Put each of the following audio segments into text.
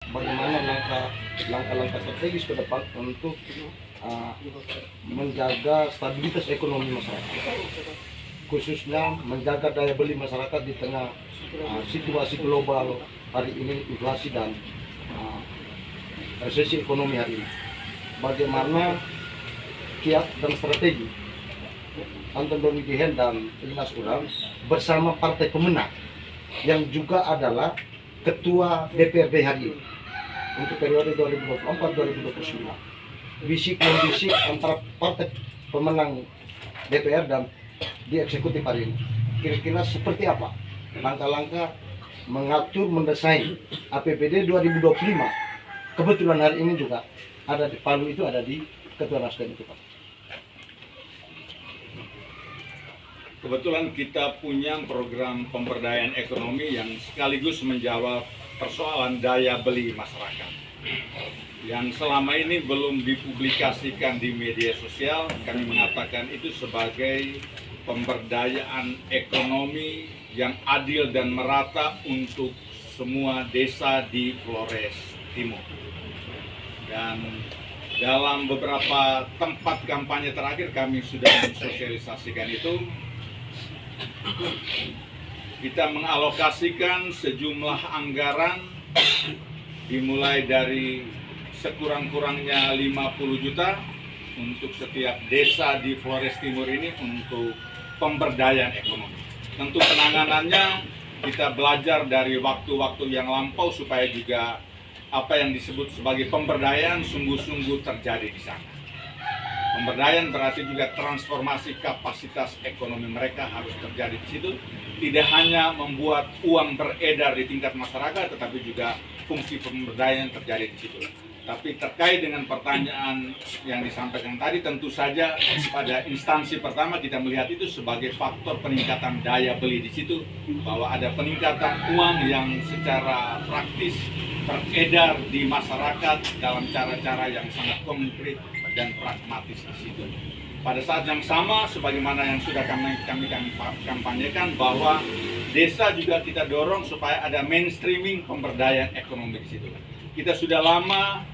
bagaimana langkah-langkah strategis ke depan untuk menjaga stabilitas ekonomi masyarakat, khususnya menjaga daya beli masyarakat di tengah situasi global hari ini, inflasi dan resesi ekonomi hari ini. Bagaimana kiat dan strategi Anton Doni Dihen dan Inas Uram bersama partai pemenang yang juga adalah ketua DPRD hari ini untuk periode 2024-2029. Bisik-membisik antara partai pemenang DPR dan di eksekutif hari ini. Kira-kira seperti apa langkah-langkah mengatur, mendesain APBD 2025. Kebetulan hari ini juga ada di Palu, itu ada di Ketua Nasdem itu, Pak. Kebetulan kita punya program pemberdayaan ekonomi yang sekaligus menjawab persoalan daya beli masyarakat yang selama ini belum dipublikasikan di media sosial. Kami mengatakan itu sebagai pemberdayaan ekonomi yang adil dan merata untuk semua desa di Flores Timur. Dan dalam beberapa tempat kampanye terakhir kami sudah mensosialisasikan itu. Kita mengalokasikan sejumlah anggaran dimulai dari sekurang-kurangnya 50 juta untuk setiap desa di Flores Timur ini untuk pemberdayaan ekonomi. Tentu penanganannya kita belajar dari waktu-waktu yang lampau supaya juga apa yang disebut sebagai pemberdayaan sungguh-sungguh terjadi di sana. Pemberdayaan berarti juga transformasi kapasitas ekonomi mereka harus terjadi di situ. Tidak hanya membuat uang beredar di tingkat masyarakat, tetapi juga fungsi pemberdayaan terjadi di situ. Tapi terkait dengan pertanyaan yang disampaikan tadi, tentu saja pada instansi pertama kita melihat itu sebagai faktor peningkatan daya beli di situ, bahwa ada peningkatan uang yang secara praktis beredar di masyarakat dalam cara-cara yang sangat konkret dan pragmatis di situ. Pada saat yang sama, sebagaimana yang sudah kami kampanyekan, bahwa desa juga kita dorong supaya ada mainstreaming pemberdayaan ekonomi di situ. Kita sudah lama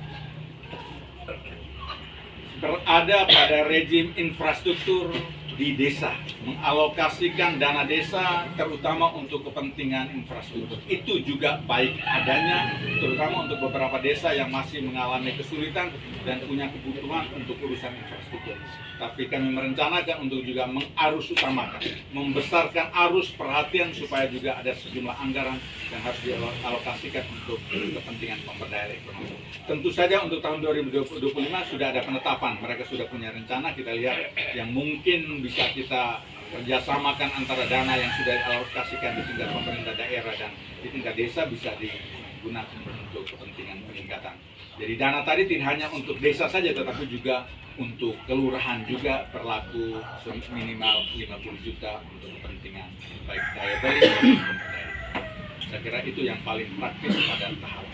berada pada rejim infrastruktur di desa, mengalokasikan dana desa terutama untuk kepentingan infrastruktur. Itu juga baik adanya, terutama untuk beberapa desa yang masih mengalami kesulitan dan punya kebutuhan untuk urusan infrastruktur. Tapi kami merencanakan untuk juga mengarus utamakan, membesarkan arus perhatian supaya juga ada sejumlah anggaran yang harus dialokasikan untuk kepentingan pemberdayaan ekonomi. Tentu saja untuk tahun 2025 sudah ada penetapan, mereka sudah punya rencana. Kita lihat yang mungkin bisa kita kerjasamakan antara dana yang sudah dialokasikan di tingkat pemerintah daerah dan di tingkat desa bisa digunakan untuk kepentingan peningkatan. Jadi dana tadi tidak hanya untuk desa saja, tetapi juga untuk kelurahan juga berlaku minimal 50 juta untuk kepentingan baik daya beli maupun pemberdayaan. Saya kira itu yang paling praktis pada tahap